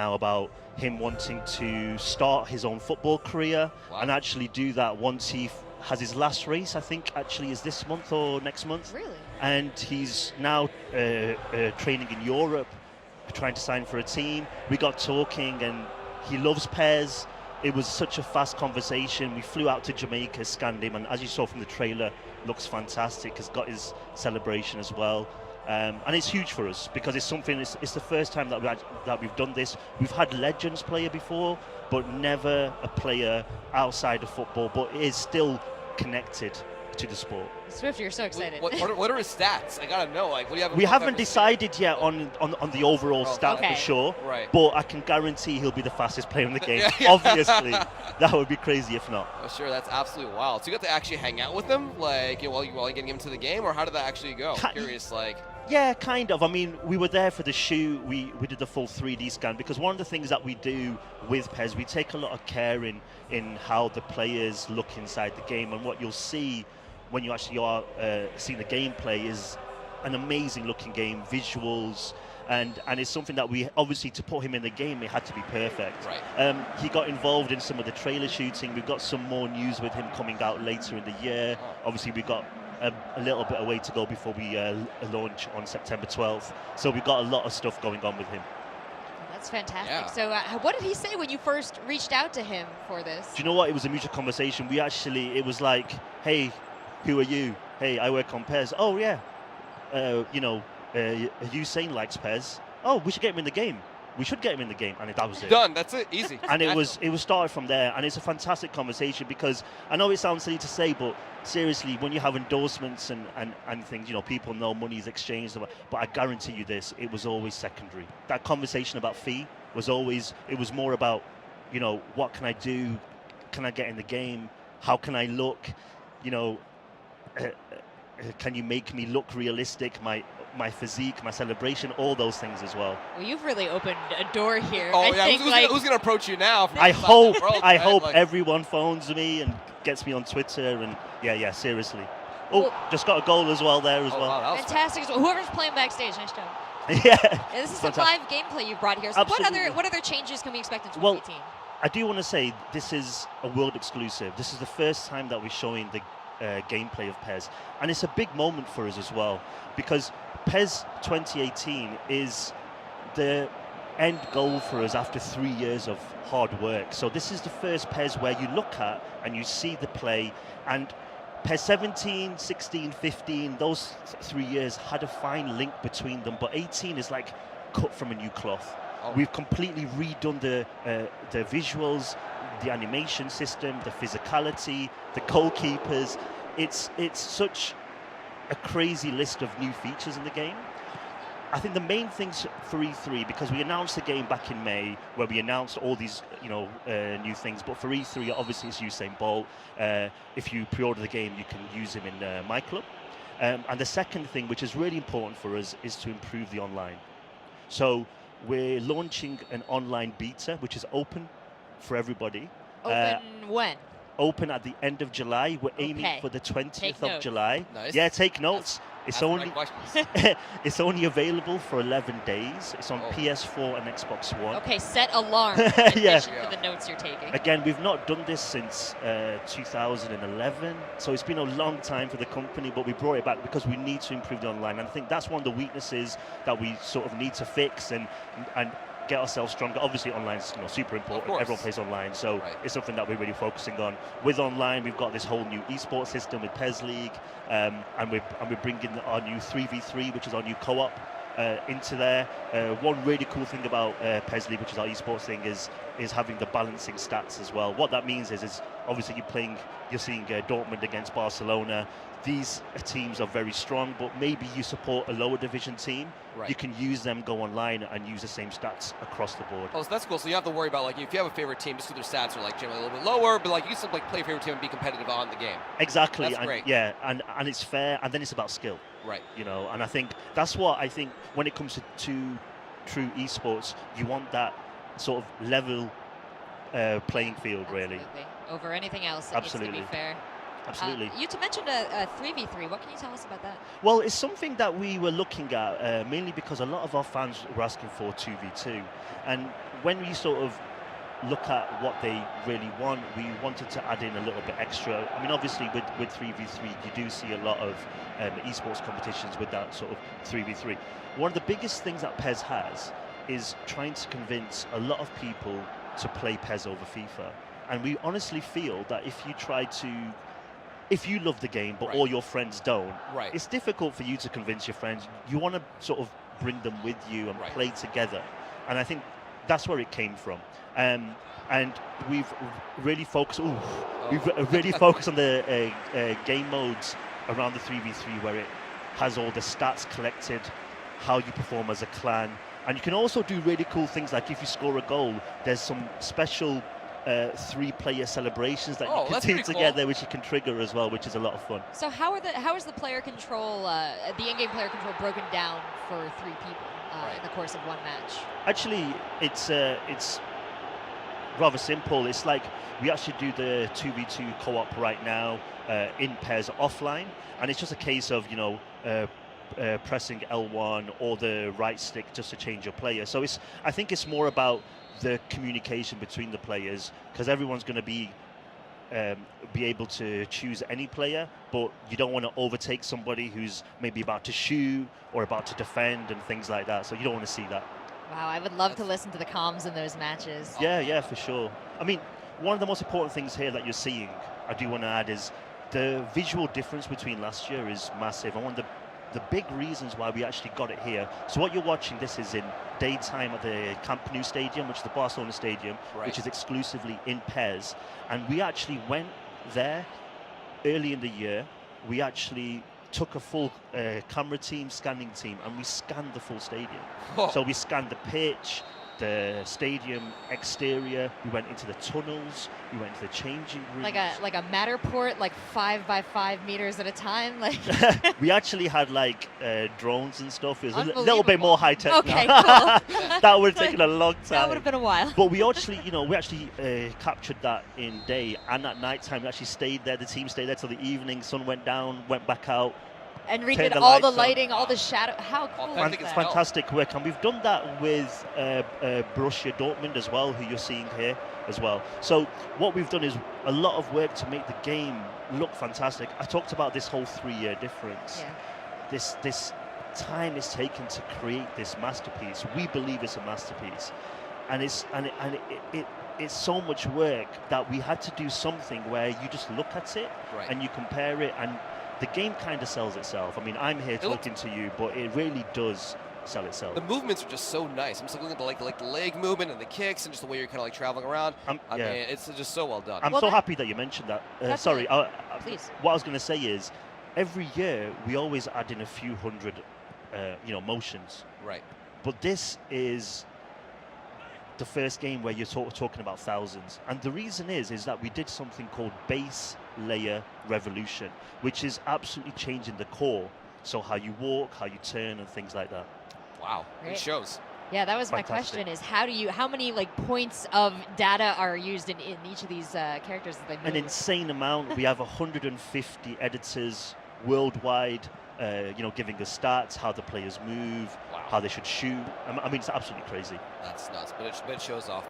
now about him wanting to start his own football career and actually do that once he has his last race. I think actually is this month or next month. Really? And he's now training in Europe, trying to sign for a team. We got talking, and he loves PES. It was such a fast conversation. We flew out to Jamaica, scanned him, and as you saw from the trailer, looks fantastic. Has got his celebration as well. And it's huge for us because it's something. It's the first time that we've done this. We've had legends player before, but never a player outside of football. But is still connected to the sport. Swift, you're so excited. What are his stats? I gotta know. Like, what do you have? We haven't decided yet on the overall stat for sure. Right. But I can guarantee he'll be the fastest player in the game. Obviously, that would be crazy if not. Oh, sure, that's absolutely wild. So you got to actually hang out with him, like, while you're getting him to the game, or how did that actually go? I'm curious, like. Yeah, kind of. I mean, we were there for the shoot. We did the full 3D scan because one of the things that we do with PES, we take a lot of care in how the players look inside the game, and what you'll see when you actually are seeing the gameplay is an amazing looking game, visuals, and it's something that we obviously, to put him in the game, it had to be perfect. Right. He got involved in some of the trailer shooting. We've got some more news with him coming out later in the year. Obviously, we've got a little bit of way to go before we launch on September 12th. So we've got a lot of stuff going on with him. That's fantastic. Yeah. So what did he say when you first reached out to him for this? Do you know what? It was a mutual conversation. It was like, hey, who are you? Hey, I work on PES. Oh, yeah. Usain likes PES. Oh, we should get him in the game. We should get him in the game. And that was it. Done. That's it. Easy. And it was started from there. And it's a fantastic conversation because I know it sounds silly to say, but seriously, when you have endorsements and things, people know money is exchanged. But I guarantee you this, it was always secondary. That conversation about fee was always, it was more about, what can I do? Can I get in the game? How can I look? Can you make me look realistic? My physique, my celebration, all those things as well. Well, you've really opened a door here. Oh, yeah. Who's going to approach you now? I hope everyone phones me and gets me on Twitter. And yeah, seriously. Oh, just got a goal as well there as well. Wow, fantastic. So whoever's playing backstage, nice job. Yeah. This is some live gameplay you've brought here. So what other changes can we expect in 2018? Well, I do want to say this is a world exclusive. This is the first time that we're showing the gameplay of PES, and it's a big moment for us as well because PES 2018 is the end goal for us after 3 years of hard work. So this is the first PES where you look at and you see the play, and PES 17, 16, 15, those 3 years had a fine link between them, but 18 is like cut from a new cloth. We've completely redone the visuals, the animation system, the physicality, the goalkeepers. It's such a crazy list of new features in the game. I think the main things for E3, because we announced the game back in May, where we announced all these new things, but for E3 obviously it's Usain Bolt. If you pre-order the game, you can use him in My Club. And the second thing, which is really important for us, is to improve the online. So we're launching an online beta, which is open for everybody. Open when? Open at the end of July. We're aiming for the 20th of July. Nice. Yeah, take notes. It's only available for 11 days. It's on PS4 and Xbox One. Okay, set alarm for the notes you're taking. Again, we've not done this since 2011, so it's been a long time for the company, but we brought it back because we need to improve the online. And I think that's one of the weaknesses that we sort of need to fix and get ourselves stronger. Obviously, online is super important. Everyone plays online, so it's something that we're really focusing on. With online, we've got this whole new esports system with PES League, and we're bringing our new 3v3, which is our new co-op, into there. One really cool thing about PES League, which is our esports thing, is having the balancing stats as well. What that means is obviously you're seeing Dortmund against Barcelona. These teams are very strong, but maybe you support a lower division team. You can use them, go online, and use the same stats across the board. Oh, so that's cool. So you don't have to worry about, like, if you have a favorite team, just so their stats are generally a little bit lower, but you can still play your favorite team and be competitive on the game. Exactly. That's great. Yeah, and it's fair, and then it's about skill. Right. And I think that's what I think when it comes to true esports, you want that sort of level playing field, really. Over anything else, it Absolutely. needs to be fair. Absolutely. You mentioned a 3v3. What can you tell us about that? Well, it's something that we were looking at mainly because a lot of our fans were asking for 2v2. And when we sort of look at what they really want, we wanted to add in a little bit extra. I mean, obviously with 3v3, you do see a lot of esports competitions with that sort of 3v3. One of the biggest things that PES has is trying to convince a lot of people to play PES over FIFA. And we honestly feel that if you love the game, but all your friends don't, it's difficult for you to convince your friends. You want to sort of bring them with you and play together. And I think that's where it came from. And we've really focused. We've really focused on the game modes around the 3v3, where it has all the stats collected, how you perform as a clan, and you can also do really cool things like if you score a goal, there's some special 3-player celebrations that you can do together, which you can trigger as well, which is a lot of fun. So how is the player control, the in-game player control, broken down for 3 people in the course of one match? Actually, it's rather simple. It's like we actually do the 2v2 co-op right now in PES offline, and it's just a case of pressing L1 or the right stick just to change your player. So I think it's more about the communication between the players, because everyone's going to be able to choose any player, but you don't want to overtake somebody who's maybe about to shoot or about to defend and things like that. So you don't want to see that. Wow, I would love to listen to the comms in those matches. Yeah, for sure. I mean, one of the most important things here that you're seeing, I do want to add, is the visual difference between last year is massive. And one of the big reasons why we actually got it here. So what you're watching, this is in daytime at the Camp Nou Stadium, which is the Barcelona Stadium, which is exclusively in PES. And we actually went there early in the year. We actually took a full camera team, scanning team, and we scanned the full stadium. So we scanned the pitch, the stadium exterior, we went into the tunnels, we went to the changing rooms. Like a Matterport, like 5 by 5 meters at a time? Like we actually had like drones and stuff. It was a little bit more high tech. Okay, cool. That would have taken a long time. That would have been a while. But we actually, captured that in day, and at night time we actually stayed there. The team stayed there till the evening. Sun went down, went back out. And redid all the lighting, all the shadow. How cool is that? Fantastic work. And we've done that with Brussia, Dortmund as well, who you're seeing here as well. So what we've done is a lot of work to make the game look fantastic. I talked about this whole 3-year difference. Yeah. This time is taken to create this masterpiece. We believe it's a masterpiece. And it's so much work that we had to do something where you just look at it and you compare it, and the game kind of sells itself. I mean, I'm here talking to you, but it really does sell itself. The movements are just so nice. I'm just looking at the leg movement and the kicks and just the way you're kind of like traveling around. I mean, it's just so well done. I'm so happy that you mentioned that. Sorry, please. What I was going to say is, every year we always add in a few hundred, motions. Right. But this is the first game where you're talking about thousands, and the reason is that we did something called base layer revolution, which is absolutely changing the core, so how you walk, how you turn, and things like that. Wow, it shows. Yeah, that was my question: is how many like points of data are used in each of these characters that they move? An insane amount. We have 150 editors worldwide, giving us stats, how the players move, how they should shoot. I mean, it's absolutely crazy. That's nuts, but it shows off.